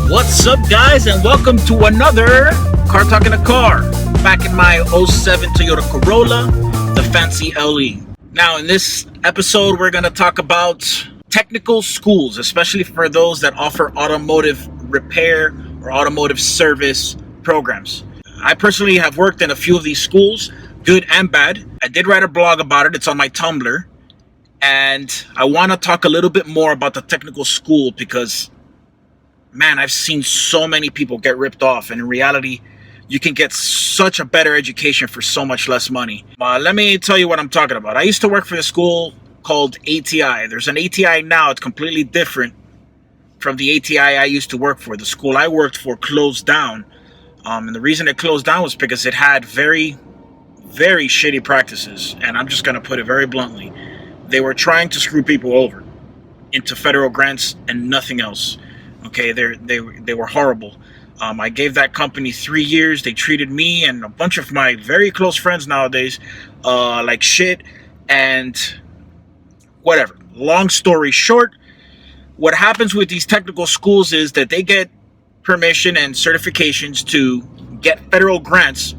What's up, guys, and welcome to another Car Talk in a Car. Back in my '07 Toyota Corolla, the fancy LE. Now, in this episode, we're going to talk about technical schools, especially for those that offer automotive repair or automotive service programs. I personally have worked in a few of these schools, good and bad. I did write a blog about it. It's on my Tumblr. And I want to talk a little bit more about the technical school because, man, I've seen so many people get ripped off. And in reality, you can get such a better education for so much less money. Let me tell you what I'm talking about. I used to work for a school called ATI. There's an ATI now. It's completely different from the ATI I used to work for. The school I worked for closed down. And the reason it closed down was because it had very, very shitty practices. And I'm just going to put it very bluntly. They were trying to screw people over into federal grants and nothing else. Okay, they were horrible. I gave that company 3 years. They treated me and a bunch of my very close friends nowadays like shit and whatever. Long story short, what happens with these technical schools is that they get permission and certifications to get federal grants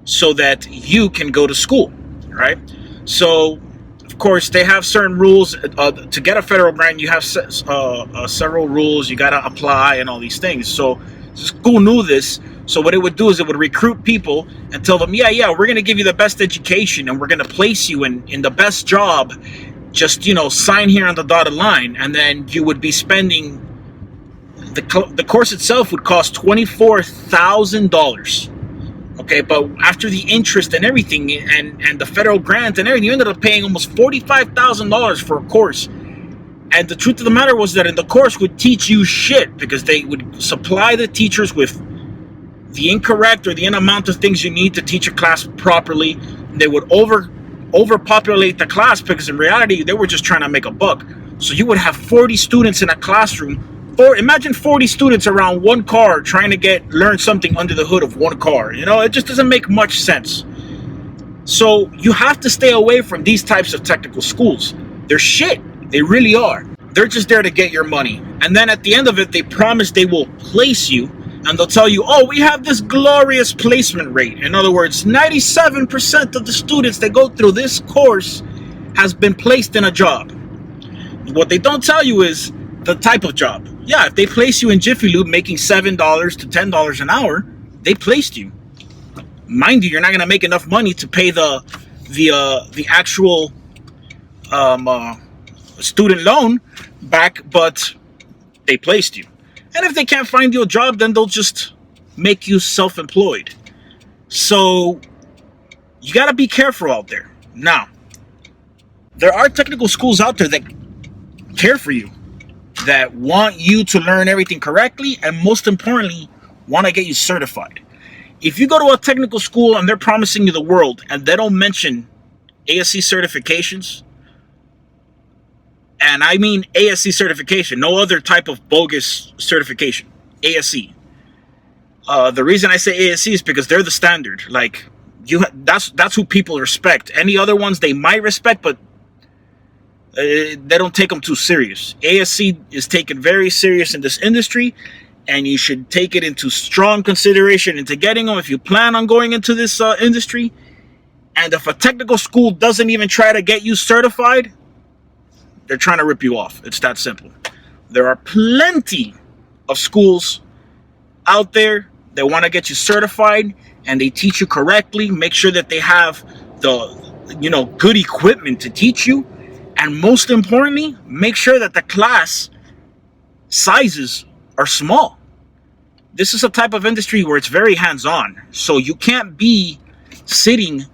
so that you can go to school, right? So, of course, they have certain rules. To get a federal grant, you have several rules. You got to apply and all these things. So the school knew this. So what it would do is it would recruit people and tell them, yeah, we're going to give you the best education and we're going to place you in the best job. Just, sign here on the dotted line. And then you would be spending, the course itself would cost $24,000. Okay, but after the interest and everything and the federal grant and everything, you ended up paying almost $45,000 for a course. And the truth of the matter was that in the course would teach you shit because they would supply the teachers with the incorrect or the amount of things you need to teach a class properly. They would overpopulate the class because in reality, they were just trying to make a buck. So you would have 40 students in a classroom. Imagine 40 students around one car trying to learn something under the hood of one car. It just doesn't make much sense. So you have to stay away from these types of technical schools. They're shit. They really are. They're just there to get your money. And then at the end of it, they promise they will place you. And they'll tell you, we have this glorious placement rate. In other words, 97% of the students that go through this course has been placed in a job. What they don't tell you is the type of job. Yeah, if they place you in Jiffy Lube making $7 to $10 an hour, they placed you. Mind you, you're not going to make enough money to pay the actual student loan back, but they placed you. And if they can't find you a job, then they'll just make you self-employed. So you got to be careful out there. Now, there are technical schools out there that care for you, that want you to learn everything correctly, and most importantly, want to get you certified. If you go to a technical school and they're promising you the world and they don't mention ASC certifications, and I mean ASC certification, no other type of bogus certification, ASC. The reason I say ASC is because they're the standard. Like, that's who people respect. Any other ones they might respect, but they don't take them too serious. ASC is taken very serious in this industry, and you should take it into strong consideration into getting them if you plan on going into this industry. And if a technical school doesn't even try to get you certified, they're trying to rip you off. It's that simple. There are plenty of schools out there that want to get you certified, and they teach you correctly, make sure that they have the good equipment to teach you. And most importantly, make sure that the class sizes are small. This is a type of industry where it's very hands-on. So you can't be sitting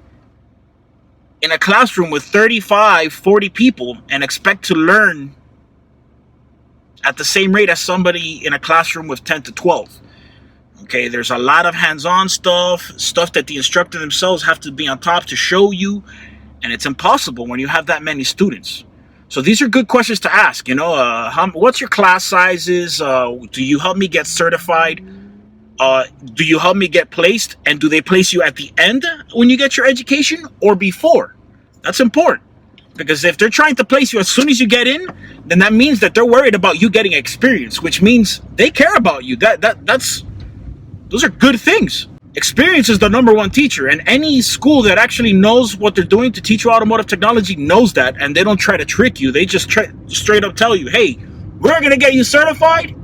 in a classroom with 35, 40 people and expect to learn at the same rate as somebody in a classroom with 10 to 12. Okay, there's a lot of hands-on stuff that the instructor themselves have to be on top to show you. And it's impossible when you have that many students. So these are good questions to ask. What's your class sizes? Do you help me get certified? Do you help me get placed? And do they place you at the end when you get your education or before? That's important. Because if they're trying to place you as soon as you get in, then that means that they're worried about you getting experience, which means they care about you. Those are good things. Experience is the number one teacher, and any school that actually knows what they're doing to teach you automotive technology knows that, and they don't try to trick you. They just straight up tell you, hey, we're going to get you certified,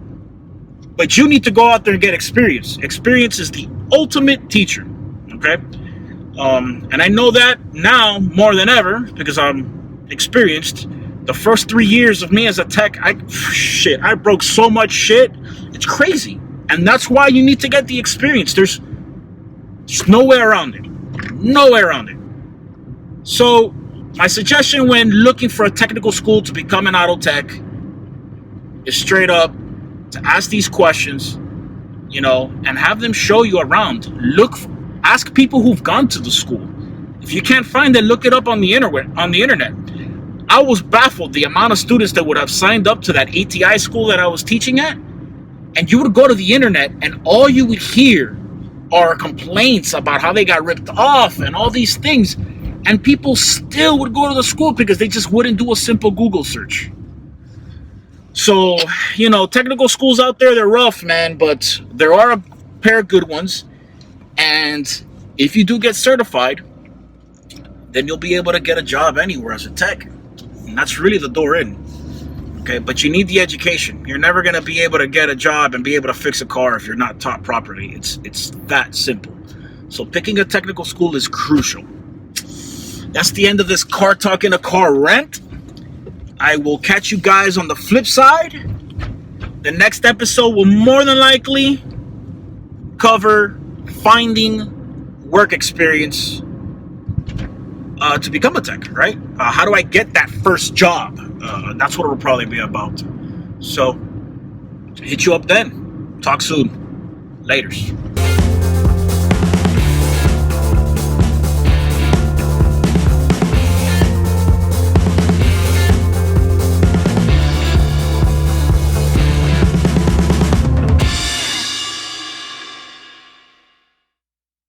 but you need to go out there and get experience. Experience is the ultimate teacher, okay? And I know that now more than ever because I'm experienced. The first 3 years of me as a tech, I broke so much shit. It's crazy. And that's why you need to get the experience. There's no way around it. No way around it. So my suggestion when looking for a technical school to become an auto tech is straight up to ask these questions, and have them show you around. Ask people who've gone to the school. If you can't find it, look it up on the internet. I was baffled the amount of students that would have signed up to that ATI school that I was teaching at, and you would go to the internet and all you would hear are complaints about how they got ripped off and all these things, and people still would go to the school because they just wouldn't do a simple Google search. So, technical schools out there, they're rough, man, but there are a pair of good ones. And if you do get certified, then you'll be able to get a job anywhere as a tech. And that's really the door in. Okay, but you need the education. You're never going to be able to get a job and be able to fix a car if you're not taught properly. It's that simple. So picking a technical school is crucial. That's the end of this Car Talk in a Car rant. I will catch you guys on the flip side. The next episode will more than likely cover finding work experience to become a tech, right? How do I get that first job? That's what it'll probably be about. So, hit you up then. Talk soon. Laters.